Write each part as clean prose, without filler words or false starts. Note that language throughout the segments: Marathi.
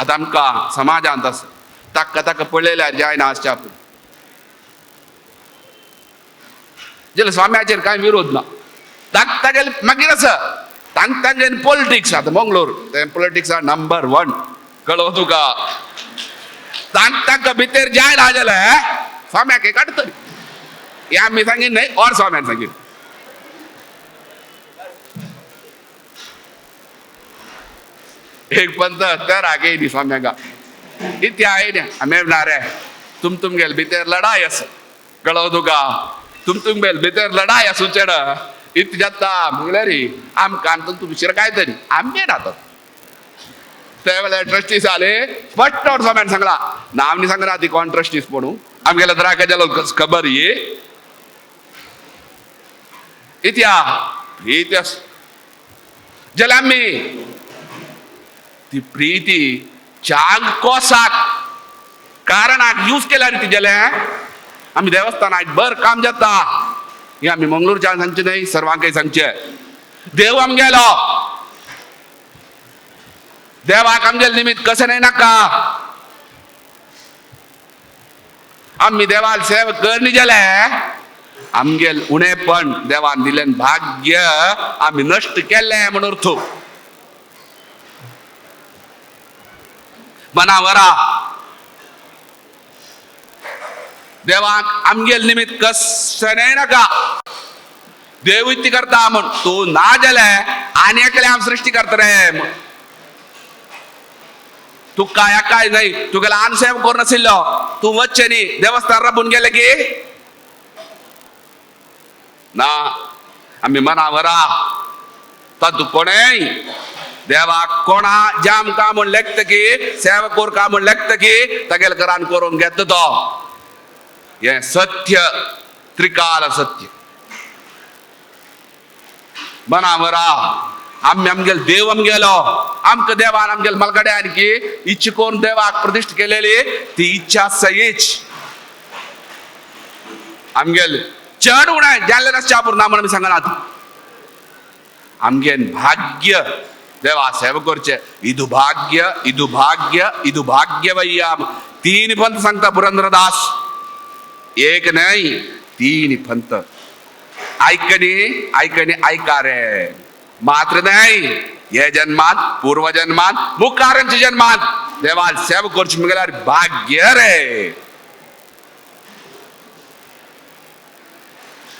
आता आमकां समाजांत आसा ताका ताका पळयल्यार जायना आसच्या जाल्यार स्वाम्याचेर कांय विरोध ना. ताक तागेले मागीर आसा तांक तागेले पॉलिटिक्स आतां मंगळूर ते पॉलिटिक्स आर नंबर 1 कळ्ळो तुका. तांक ताका भितर जायना जाल्यार स्वाम्याक हे काडटली. हे आमी सांगीन न्हय और स्वाम्यान सांगीन. एक पंत तर आगे न्ही स्वाम्याका इत्या आयल्या मेवणारे तुमगेल भितर लढाई आसा कळ्ळो तुका. तुमगेल भितर लढाई आसूं चेड इत जाता म्हळ्यार आमकां तुमचे भितर काय तरी आमी राहतात. त्या वेळार ट्रस्टीज जाले स्पश्ट स्वाम्यान सांगला नांव न्ही सांगना ती कोण ट्रस्टीज म्हणून आमगेल्या द्राका जालो खबर ये इत्या इतिहास जाल्यार आमी ती प्रीती चांग कोसाक कारणाक यूज केल्यार ती जाल्यार आमी देवस्थानाक बर काम जाता हे आमी मंगळूरच्यान सांगचे न्हय सर्वांकय सांगचे. देव आमगेलो देवाक आमगेले निमित्त कशें न्हय नाका. आमी देवाल सेवा करनी जाल्यार आमगेल उणेपण देवान दिलें भाग्य आमी नश्ट केल्लें म्हणून अर्थ. मनावरा देवाक आमगेल निमित्त कशें न्हय नाका. देव इतली करता म्हण तूं ना जाल्यार आनी एकले हांव सृश्टी करता रे म्हण. तू काय नाही तुगेला आनसेव करून नाशिल्लो तू वच्चे न्ही देवस्थान राबून गेले की ना. आमी मनावरा तातूं कोणेय देवाक कोणा जाम का म्हण लेखता की सेवा कोर का म्हण लेखता की तागेले घरान करून घेता तो. हे सत्य त्रिकाल सत्य मनावरा. आमी आमगेल देव आमगेलो आमकां देवान आमगेल मलगड्यान की इच्छा करून देवाक प्रतिश्ठ केलेली ती इच्छा सहीच आमगेल चड उणें जाल्लें नासच्या पूर्ण म्हण आमी सांगनात. आमगेन भाग्य देवा सेवा करचे इदु भाग्य इदु भाग्य इदु भाग्यवय्याम 3 पंत सांगता पुरंदरदास. एक नाही 3 पंत. ऐकणी ऐकणी ऐका रे मात्र नाही हे जन्मात पूर्व जन्मात मुखारांच्या जन्मात देवाल सेवा करची म्हळ्यार भाग्य रे.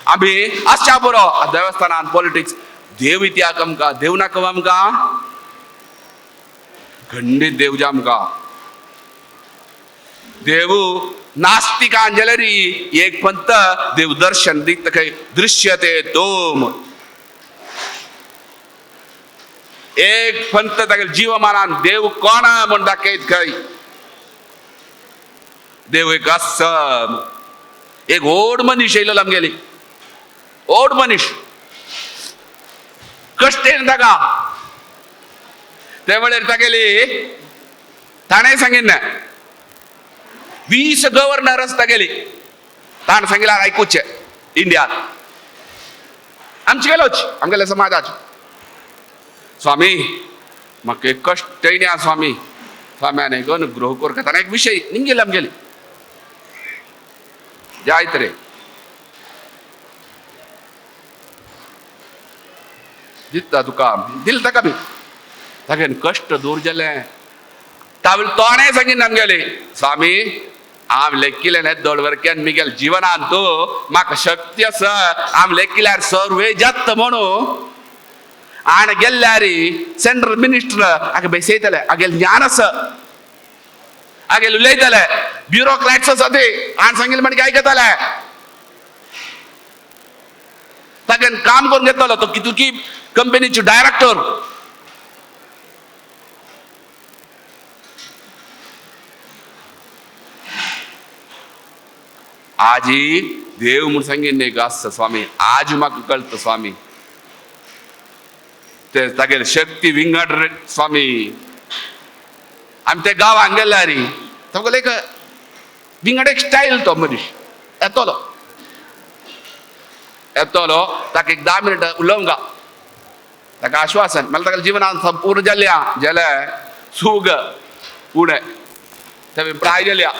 आमी आसच्या बरो देवस्थानान पॉलिटिक्स देव इत्याक आमकां देव नाका आमकां खंडीत देव जे आमकां देव नास्तिकान जाल्यार एक पंत देव दर्शन दिता खंय दृश्यते तोम. एक पंत तागेले जीवमानान देव कोण म्हण दाखयत खंय. देव एक आसम एक ओड मनीस येयलो आमगेली ओड मनीस कश्टेन ताका ते वेळार तागेली ताणें सांगिल्लें 20 गव्हर्नर आसता गेली ताण सांगिल्यार आयकुचे इंडियात आमचे गेलोच आमगेल्या समाजाचे. स्वामी म्हाका एक कश्ट येयल्या स्वामी स्वाम्यान एक अनुग्रह कर ताणें एक विशय निंगेले आमगेली जायत रे दिता तुका दिल ताका बी तागेन कश्ट दूर जालें. तावेळ तोणें सांगिन आमगेली स्वामी हांव लेखिल्लें न्ही दोळवरक्यान मिगेल जिवनान तूं म्हाका शक्ती आसा हांव लेखिल्यार सर्वे जाता म्हणून आनी गेल्यार सेंट्रल मिनिस्टर हाका बेसयतले हागेलें ज्ञान आसा हागेले उलयतले ब्युरोक्रेट्स आसा ते हांवें सांगिल्लें म्हणटा आयकताले तागेन काम करून घेतलो तो कितुकी कंपनीचो डायरेक्टर. आजी देव म्हूण सांगिल्लें एक आसता स्वामी आज म्हाका कळटा स्वामी ते तागेले शक्ती विंगड स्वामी. आमी ते गांवांत गेल्यार तागेलो एक विंगड एक स्टायल तो मनीस येतलो ताका एक 10 मिनटां उलोवंक ताका आश्वासन मला ताका जिवनांत संपूर्ण जाल्या जाल्यार सूग पुणे ते प्राय गेल्या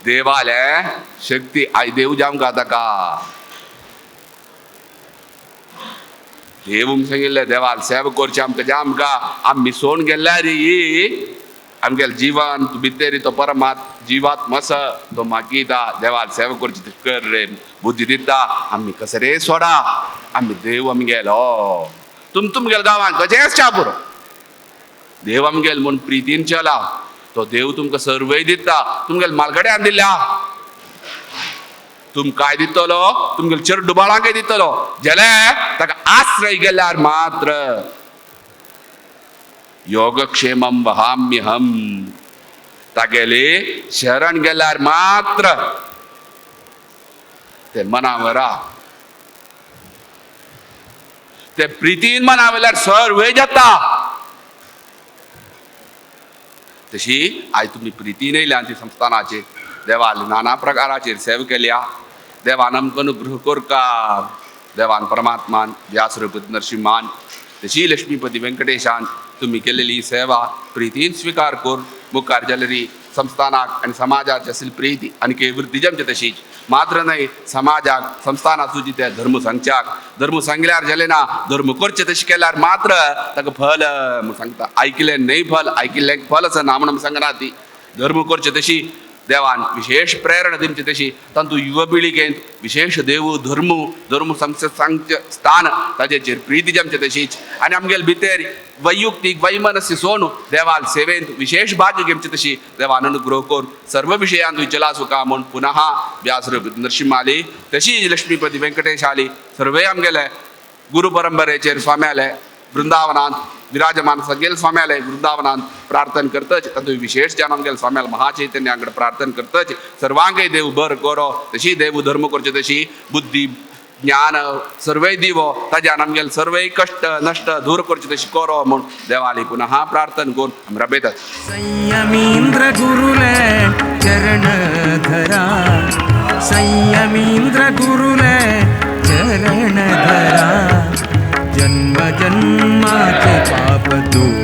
देवाले शक्ती आई देव जाम गाता का देवूंक सांगिल्लें देवाल सेवा करची आमकां जाम का आमी सोन गेल्या री आमगेल जीवन तू भितर तो परमात जीवात्म आसा तो मागीता देवाल सेवा करची कर रे बुद्धी दिता आमी कशें रे सोडा आमी देव आमगेलो तुमगेल गांवांत कशेंच च्या पुरो देव आमगेल म्हूण प्रितीन चला तो देव तुमकां सर्वय दिता तुमगेल मालगड्यान दिल्या तुमकां काय दितलो तुमगेल चेडू बाळांकय दितलो जाल्यार ताका आश्रय गेल्यार मात्र योगक्षेमं वहाम्यहम तागेले शरण गेल्यार मात्र ते मनावरा ते प्रितीन मनावयल्यार सर्वय जाता तशी आयज तुमी प्रितीन येयल्या ती संस्थानाचेर देवाल नाना प्रकाराचेर सेवा केल्या देवान आमकां अनुग्रह कोरकार देवान परमात्मान व्यासरूपत नरसिंहान तशी लक्ष्मीपती वेंकटेशान तुम्ही केलेली सेवा प्रितीन स्वीकार कर मुखार जाल्यारी संस्थानाक आनी समाजाक असेल प्रीती आनी के वृत्ती जमचे तशीच मात्र न्हय समाजाक संस्थानाक सुजी ते धर्म सांगच्याक धर्म सांगल्यार जालें ना धर्म करचे तशें केल्यार मात्र ताका फल म्हूण सांगता ऐकलें न्हय फल ऐकिल्लें फल आसा ना म्हणून सांगना ती धर्म करचे तशी देवान विशेष प्रेरणा दिवची तशी तातूंत युवा पिळगेंत विशेष देव धर्म सांगचे स्थान ताचेर प्रीती जमचे तशीच आनी आमगेले भितर वैयक्तीक वैमनस्य सोन देवाल सेवेंत विशेष भाग घेवचे तशी देवान अनुग्रह कर सर्व विशयांत विचला सुका म्हूण पुनः व्यासरूप नरसिंह आली तशी लक्ष्मीपती वेंकटेश आली सर्वे आमगेले गुरु परंपरेचेर स्वामी आले वृंदावनांत विराजमान सगळे स्वाम्याले वृंदावनांत प्रार्थना करतच तातूंत विशेष जावन आमगेले स्वाम्याल महाचैतन्याकडे प्रार्थना करतच सर्वांकय देव बर करो तशी देव धर्म करचे तशी बुद्धी ज्ञान सर्वय दिवो ताज्यान आमगेले सर्वय कश्ट नश्ट दूर करचे तशी करो म्हूण देवाली पुनः प्रार्थना करून आमी रबयतात संयमींद्र गुरुले चरण धरा संयमींद्र गुरुले चरण धरा जन्म जन्माचे पाप दूर